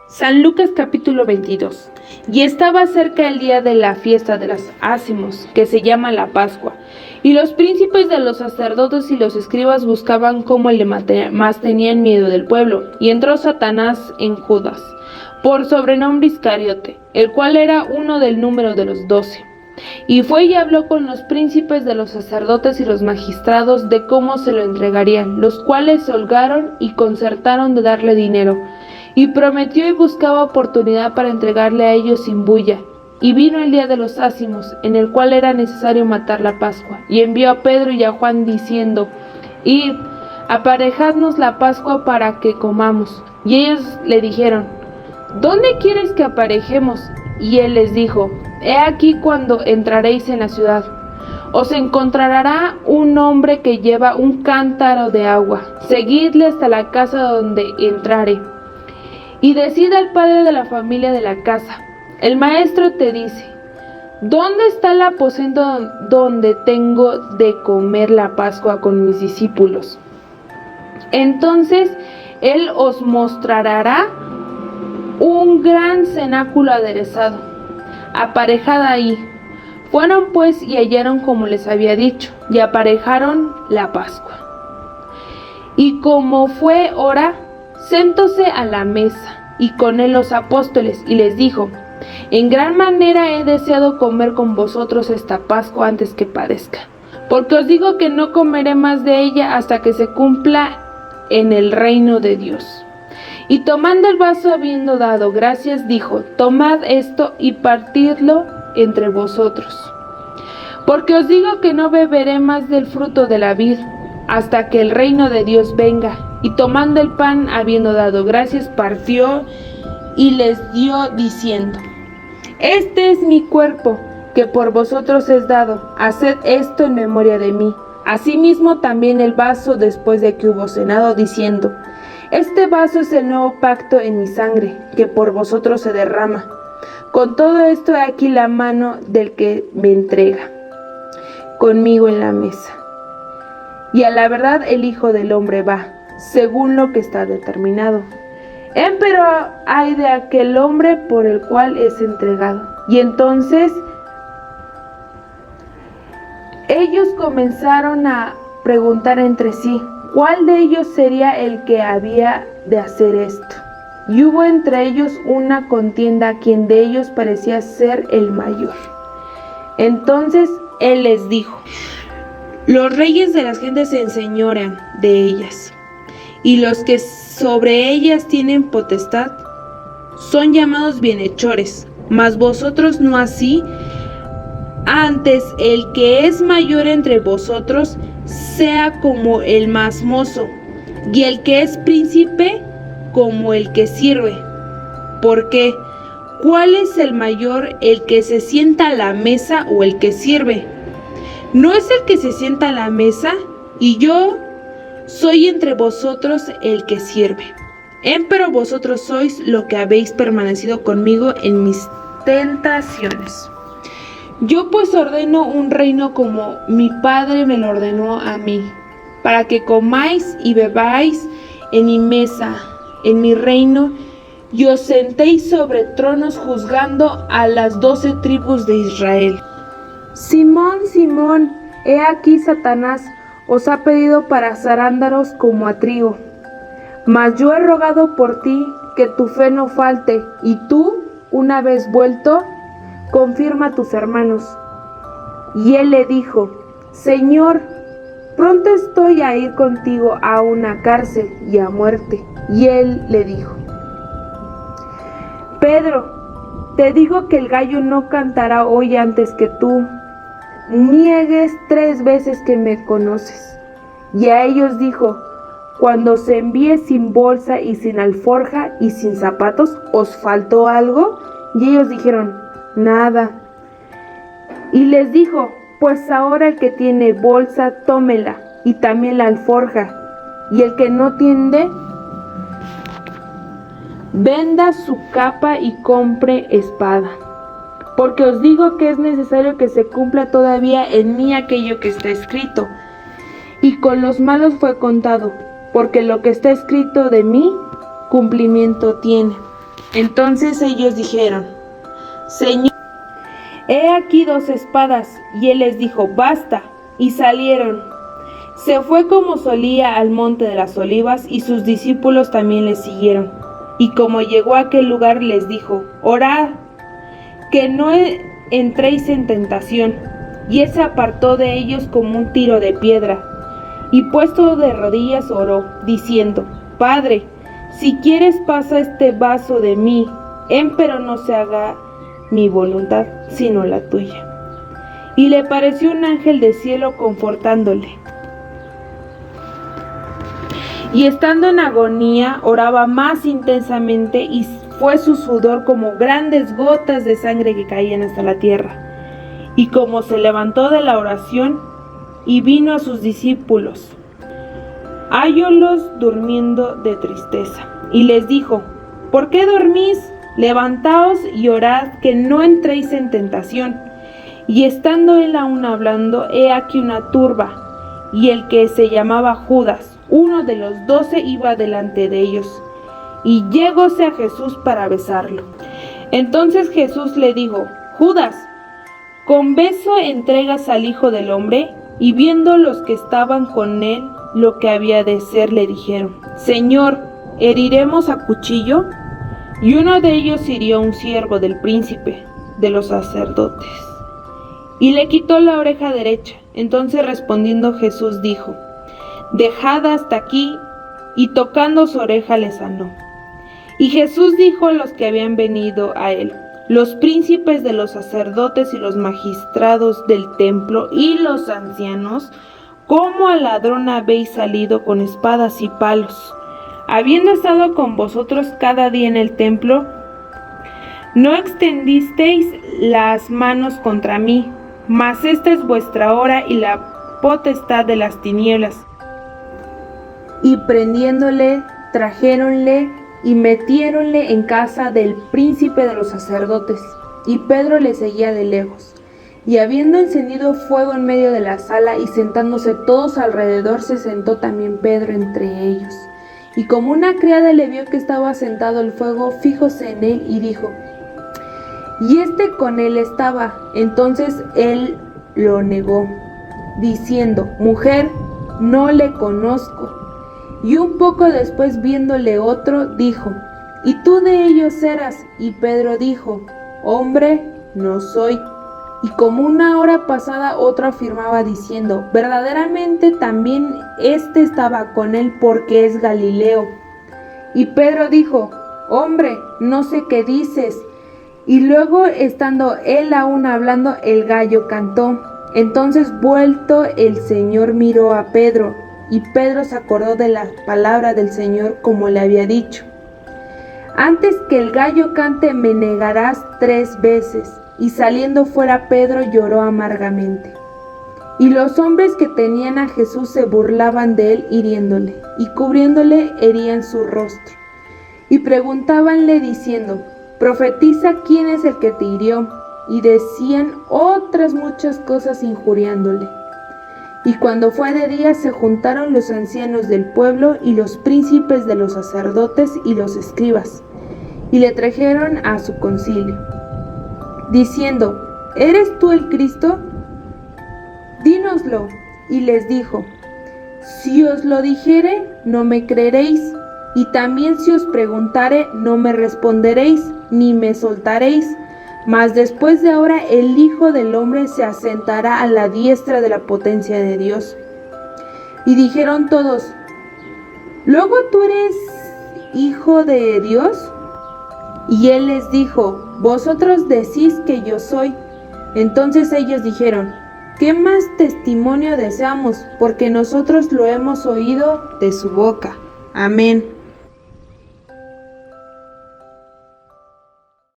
San Lucas capítulo 22. Y estaba cerca el día de la fiesta de las Ácimos, que se llama la Pascua, y los príncipes de los sacerdotes y los escribas buscaban cómo le más tenían miedo del pueblo. Y entró Satanás en Judas, por sobrenombre Iscariote, el cual era uno del número de los 12. Y fue y habló con los príncipes de los sacerdotes y los magistrados de cómo se lo entregarían, los cuales se holgaron y concertaron de darle dinero. Y prometió y buscaba oportunidad para entregarle a ellos sin bulla. Y vino el día de los Ácimos, en el cual era necesario matar la Pascua. Y envió a Pedro y a Juan diciendo: Id, aparejadnos la Pascua para que comamos. Y ellos le dijeron: ¿Dónde quieres que aparejemos? Y él les dijo: He aquí, cuando entraréis en la ciudad, os encontrará un hombre que lleva un cántaro de agua. Seguidle hasta la casa donde entrare. Y decid al padre de la familia de la casa: el maestro te dice: ¿dónde está el aposento donde tengo de comer la Pascua con mis discípulos? Entonces él os mostrará un gran cenáculo aderezado. Aparejad ahí. Fueron pues y hallaron como les había dicho, y aparejaron la Pascua. Y como fue hora, sentóse a la mesa, y con él los apóstoles, y les dijo: En gran manera he deseado comer con vosotros esta Pascua antes que padezca, porque os digo que no comeré más de ella hasta que se cumpla en el reino de Dios. Y tomando el vaso, habiendo dado gracias, dijo: Tomad esto y partidlo entre vosotros. Porque os digo que no beberé más del fruto de la vid hasta que el reino de Dios venga. Y tomando el pan, habiendo dado gracias, partió y les dio diciendo: Este es mi cuerpo, que por vosotros es dado. Haced esto en memoria de mí. Asimismo también el vaso después de que hubo cenado, diciendo: Este vaso es el nuevo pacto en mi sangre, que por vosotros se derrama. Con todo esto he aquí la mano del que me entrega conmigo en la mesa. Y a la verdad el Hijo del Hombre va, según lo que está determinado. Empero hay de aquel hombre por el cual es entregado. Y entonces ellos comenzaron a preguntar entre sí cuál de ellos sería el que había de hacer esto. Y hubo entre ellos una contienda a quien de ellos parecía ser el mayor. Entonces él les dijo: Los reyes de las gentes se enseñorean de ellas, y los que sobre ellas tienen potestad son llamados bienhechores, mas vosotros no así. Antes el que es mayor entre vosotros sea como el más mozo, y el que es príncipe como el que sirve. Porque ¿cuál es el mayor, el que se sienta a la mesa o el que sirve? ¿No es el que se sienta a la mesa? Y yo soy entre vosotros el que sirve. Empero vosotros sois lo que habéis permanecido conmigo en mis tentaciones. Yo pues ordeno un reino como mi Padre me lo ordenó a mí, para que comáis y bebáis en mi mesa, en mi reino, y os sentéis sobre tronos juzgando a las 12 tribus de Israel. Simón, Simón, he aquí Satanás os ha pedido para zarándaros como a trigo. Mas yo he rogado por ti que tu fe no falte, y tú, una vez vuelto, confirma a tus hermanos. Y él le dijo: Señor, pronto estoy a ir contigo a una cárcel y a muerte. Y él le dijo: Pedro, te digo que el gallo no cantará hoy antes que tú niegues 3 veces que me conoces. Y a ellos dijo: Cuando os envíe sin bolsa y sin alforja y sin zapatos, ¿os faltó algo? Y ellos dijeron: Nada. Y les dijo: Pues ahora el que tiene bolsa, tómela, y también la alforja, y el que no tiene, venda su capa y compre espada. Porque os digo que es necesario que se cumpla todavía en mí aquello que está escrito. Y con los malos fue contado, porque lo que está escrito de mí, cumplimiento tiene. Entonces ellos dijeron: Señor, he aquí 2 espadas. Y él les dijo: basta. Y salieron. Se fue como solía al monte de las olivas, y sus discípulos también le siguieron. Y como llegó a aquel lugar, les dijo: orad, que no entréis en tentación. Y él se apartó de ellos como un tiro de piedra, y puesto de rodillas oró, diciendo: Padre, si quieres, pasa este vaso de mí, empero no se haga mi voluntad, sino la tuya. Y le pareció un ángel del cielo confortándole. Y estando en agonía, oraba más intensamente, y fue su sudor como grandes gotas de sangre que caían hasta la tierra. Y como se levantó de la oración y vino a sus discípulos, hallólos durmiendo de tristeza. Y les dijo: ¿por qué dormís? Levantaos y orad, que no entréis en tentación. Y estando él aún hablando, he aquí una turba, y el que se llamaba Judas, uno de los 12, iba delante de ellos, y llegóse a Jesús para besarlo. Entonces Jesús le dijo: Judas, ¿con beso entregas al Hijo del Hombre? Y viendo los que estaban con él lo que había de ser, le dijeron: Señor, ¿heriremos a cuchillo? Y uno de ellos hirió a un siervo del príncipe de los sacerdotes, y le quitó la oreja derecha. Entonces respondiendo Jesús dijo: dejad hasta aquí, y tocando su oreja le sanó. Y Jesús dijo a los que habían venido a él: los príncipes de los sacerdotes y los magistrados del templo y los ancianos, ¿cómo al ladrón habéis salido con espadas y palos? Habiendo estado con vosotros cada día en el templo, no extendisteis las manos contra mí, mas esta es vuestra hora y la potestad de las tinieblas. Y prendiéndole, trajéronle y metiéronle en casa del príncipe de los sacerdotes. Y Pedro le seguía de lejos. Y habiendo encendido fuego en medio de la sala y sentándose todos alrededor, se sentó también Pedro entre ellos. Y como una criada le vio que estaba sentado el fuego, fíjose en él y dijo: y este con él estaba. Entonces él lo negó, diciendo: mujer, no le conozco. Y un poco después, viéndole otro, dijo: ¿y tú de ellos eras? Y Pedro dijo: hombre, no soy. Y como una hora pasada, otro afirmaba diciendo: verdaderamente también este estaba con él, porque es Galileo. Y Pedro dijo: hombre, no sé qué dices. Y luego, estando él aún hablando, el gallo cantó. Entonces, vuelto el Señor, miró a Pedro, y Pedro se acordó de la palabra del Señor, como le había dicho: antes que el gallo cante, me negarás 3 veces. Y saliendo fuera, Pedro lloró amargamente. Y los hombres que tenían a Jesús se burlaban de él, hiriéndole, y cubriéndole herían su rostro. Y preguntábanle diciendo: profetiza, ¿quién es el que te hirió? Y decían otras muchas cosas injuriándole. Y cuando fue de día, se juntaron los ancianos del pueblo y los príncipes de los sacerdotes y los escribas, y le trajeron a su concilio, diciendo: ¿eres tú el Cristo? Dínoslo. Y les dijo: si os lo dijere, no me creeréis, y también si os preguntare, no me responderéis, ni me soltaréis. Mas después de ahora el Hijo del Hombre se asentará a la diestra de la potencia de Dios. Y dijeron todos: ¿luego tú eres Hijo de Dios? Y él les dijo: vosotros decís que yo soy. Entonces ellos dijeron: ¿qué más testimonio deseamos? Porque nosotros lo hemos oído de su boca. Amén.